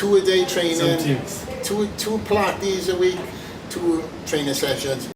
2-a-day training, Some teams. two Pilates a week, 2 training sessions.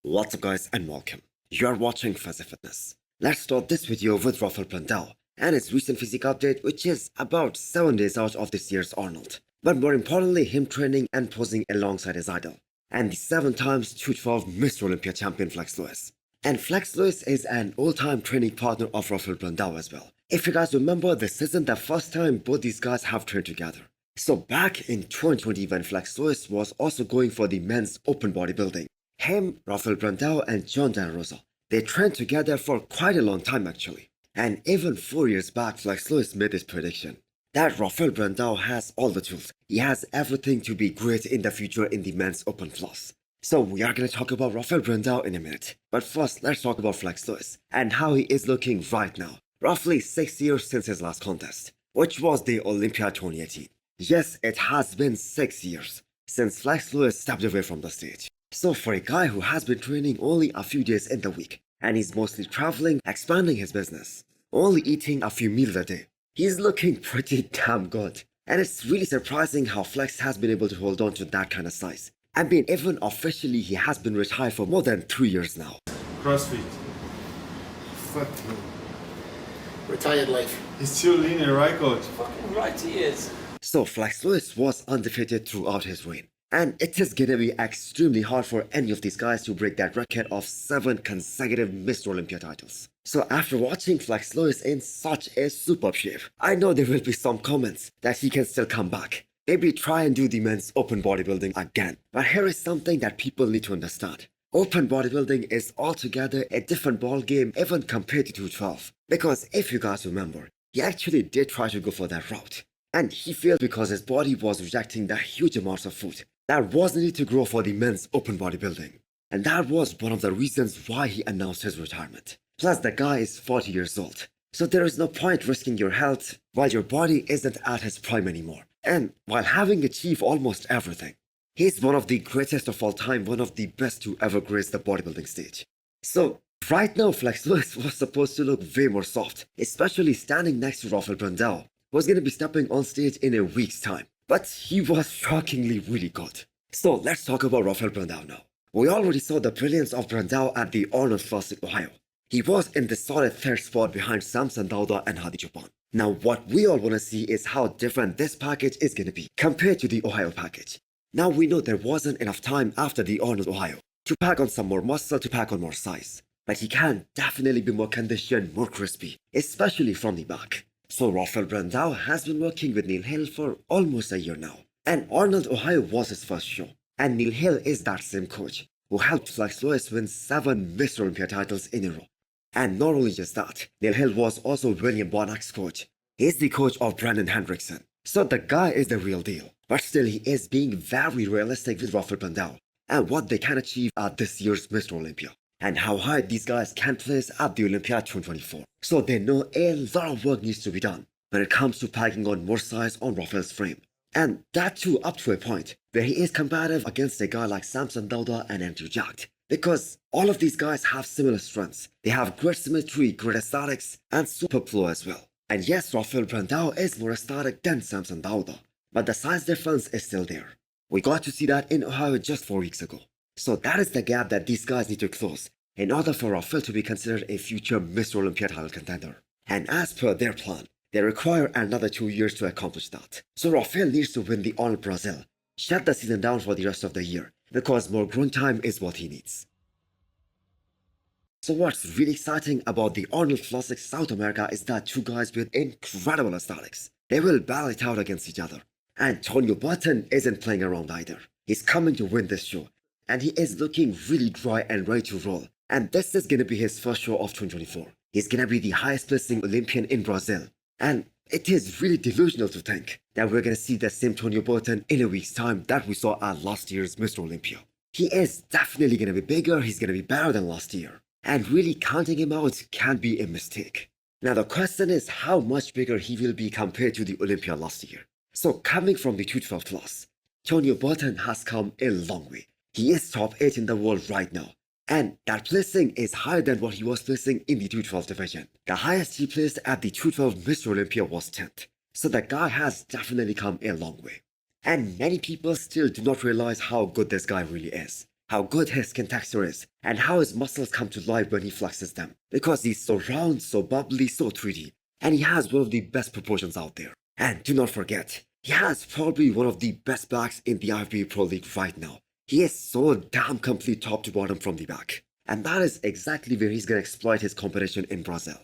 What's up guys and welcome. You're watching Fazi Fitness. Let's start this video with Rafael Brandao and his recent physique update, which is about 7 days out of this year's Arnold. But more importantly, him training and posing alongside his idol, and the 7 times 212 Mr. Olympia champion Flex Lewis. And Flex Lewis is an all-time training partner of Rafael Brandao as well. If you guys remember, this isn't the first time both these guys have trained together. So back in 2020 when Flex Lewis was also going for the men's open bodybuilding, him, Rafael Brandao and John De La Rosa, they trained together for quite a long time actually. And even 4 years back, Flex Lewis made this prediction that Rafael Brandao has all the tools. He has everything to be great in the future in the men's open class. So we are going to talk about Rafael Brandao in a minute. But first, let's talk about Flex Lewis and how he is looking right now. Roughly 6 years since his last contest, which was the Olympia 2018. Yes, it has been 6 years since Flex Lewis stepped away from the stage. So for a guy who has been training only a few days in the week, and he's mostly traveling, expanding his business, only eating a few meals a day, he's looking pretty damn good. And it's really surprising how Flex has been able to hold on to that kind of size. I mean, even officially he has been retired for more than 3 years now. CrossFit. Fuck you. Retired life. He's still leaning, right, coach? Fucking right he is. So Flex Lewis was undefeated throughout his reign. And it is gonna be extremely hard for any of these guys to break that record of 7 consecutive Mr. Olympia titles. So after watching Flex Lewis in such a superb shape, I know there will be some comments that he can still come back. Maybe try and do the men's open bodybuilding again. But here is something that people need to understand. Open bodybuilding is altogether a different ballgame even compared to 212. Because if you guys remember, he actually did try to go for that route. And he failed because his body was rejecting the huge amounts of food that was needed to grow for the men's open bodybuilding. And that was one of the reasons why he announced his retirement. Plus the guy is 40 years old. So there is no point risking your health while your body isn't at his prime anymore. And while having achieved almost everything, he's one of the greatest of all time, one of the best to ever grace the bodybuilding stage. So right now Flex Lewis was supposed to look way more soft, especially standing next to Rafael Brandao, who was going to be stepping on stage in a week's time. But he was shockingly really good. So let's talk about Rafael Brandao now. We already saw the brilliance of Brandao at the Arnold Classic, Ohio. He was in the solid 3rd spot behind Samson Dauda and Hadi Choopan. Now what we all want to see is how different this package is going to be compared to the Ohio package. Now we know there wasn't enough time after the Arnold Ohio to pack on some more muscle, to pack on more size. But he can definitely be more conditioned, more crispy, especially from the back. So Rafael Brandao has been working with Neil Hill for almost a year now. And Arnold Ohio was his first show. And Neil Hill is that same coach who helped Flex Lewis win 7 Mr. Olympia titles in a row. And not only just that, Neil Hill was also William Bonac's coach. He's the coach of Brandon Hendrickson. So the guy is the real deal. But still he is being very realistic with Rafael Brandao and what they can achieve at this year's Mr. Olympia. And how high these guys can place at the Olympia 2024. So they know a lot of work needs to be done when it comes to packing on more size on Rafael's frame. And that too up to a point where he is competitive against a guy like Samson Dauda and Andrew Jacked. Because all of these guys have similar strengths. They have great symmetry, great aesthetics, and super flow as well. And yes, Rafael Brandao is more aesthetic than Samson Dauda, but the size difference is still there. We got to see that in Ohio just 4 weeks ago. So that is the gap that these guys need to close in order for Rafael to be considered a future Mr. Olympia title contender. And as per their plan, they require another 2 years to accomplish that. So Rafael needs to win the Arnold Brazil, shut the season down for the rest of the year, because more growing time is what he needs. So what's really exciting about the Arnold Classic South America is that 2 guys with incredible aesthetics. They will battle it out against each other. And Tonio Burton isn't playing around either. He's coming to win this show. And he is looking really dry and ready to roll. And this is going to be his first show of 2024. He's going to be the highest placing Olympian in Brazil. And it is really delusional to think that we're going to see the same Tonio Burton in a week's time that we saw at last year's Mr. Olympia. He is definitely going to be bigger, he's going to be better than last year. And really counting him out can be a mistake. Now the question is how much bigger he will be compared to the Olympia last year. So coming from the 212 class, Tonio Burton has come a long way. He is top 8 in the world right now. And that placing is higher than what he was placing in the 212 division. The highest he placed at the 212 Mr. Olympia was 10th. So the guy has definitely come a long way. And many people still do not realize how good this guy really is, how good his skin texture is, and how his muscles come to life when he flexes them. Because he's so round, so bubbly, so 3D, and he has one of the best proportions out there. And do not forget, he has probably one of the best backs in the IFBB Pro League right now. He is so damn complete top to bottom from the back. And that is exactly where he's gonna exploit his competition in Brazil.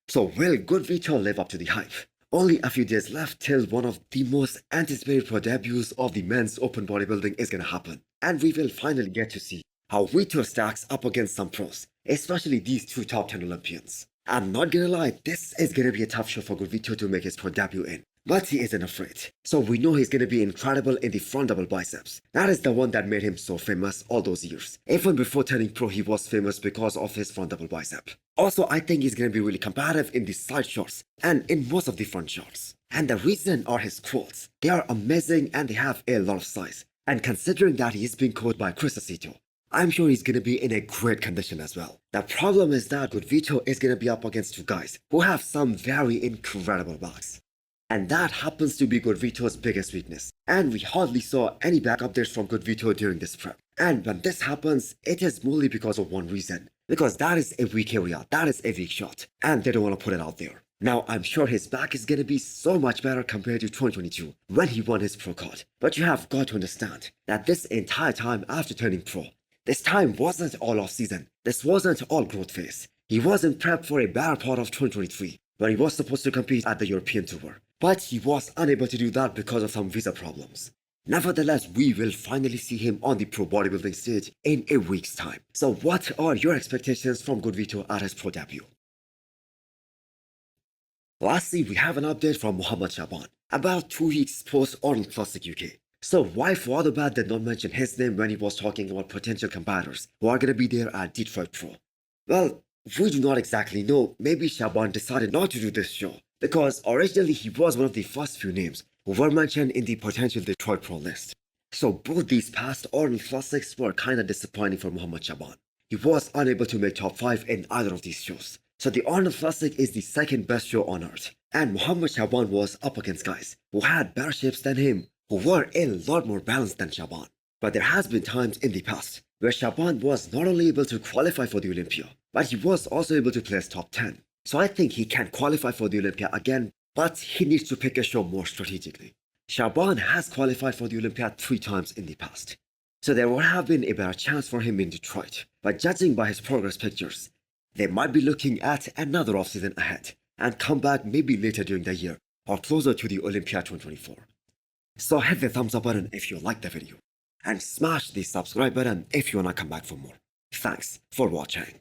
So will GoodVito live up to the hype? Only a few days left till one of the most anticipated pro debuts of the men's open bodybuilding is gonna happen. And we will finally get to see how Vito stacks up against some pros, especially these two top 10 Olympians. I'm not gonna lie, this is gonna be a tough show for GoodVito to make his pro debut in. But he isn't afraid. So we know he's gonna be incredible in the front double biceps. That is the one that made him so famous all those years. Even before turning pro, he was famous because of his front double bicep. Also, I think he's gonna be really competitive in the side shots and in most of the front shots. And the reason are his quads. They are amazing and they have a lot of size. And considering that he's being coached by Chris Aceto, I'm sure he's gonna be in a great condition as well. The problem is that GoodVito is gonna be up against two guys who have some very incredible backs. And that happens to be GoodVito's biggest weakness. And we hardly saw any back updates from GoodVito during this prep. And when this happens, it is mostly because of one reason. Because that is a weak area, that is a weak shot. And they don't want to put it out there. Now, I'm sure his back is gonna be so much better compared to 2022 when he won his pro card. But you have got to understand that this entire time after turning pro, this time wasn't all off season. This wasn't all growth phase. He wasn't prepped for a better part of 2023 when he was supposed to compete at the European Tour. But he was unable to do that because of some visa problems. Nevertheless, we will finally see him on the pro bodybuilding stage in a week's time. So what are your expectations from GoodVito at his pro debut? Lastly, we have an update from Mohammad Shaaban about 2 weeks post Arnold Classic UK. So why Father Bad did not mention his name when he was talking about potential competitors who are going to be there at Detroit Pro? Well, we do not exactly know. Maybe Shaaban decided not to do this show because originally he was one of the first few names who were mentioned in the potential Detroit Pro list. So both these past Arnold Classics were kinda disappointing for Mohammad Shaaban. He was unable to make top 5 in either of these shows. So the Arnold Classic is the second best show on earth. And Mohammad Shaaban was up against guys who had better shapes than him, who were a lot more balanced than Shaaban. But there has been times in the past where Shaaban was not only able to qualify for the Olympia, but he was also able to place top 10. So I think he can qualify for the Olympia again, but he needs to pick a show more strategically. Shaaban has qualified for the Olympia 3 times in the past. So there would have been a better chance for him in Detroit. But judging by his progress pictures, they might be looking at another offseason ahead and come back maybe later during the year or closer to the Olympia 2024. So hit the thumbs up button if you liked the video and smash the subscribe button if you wanna come back for more. Thanks for watching.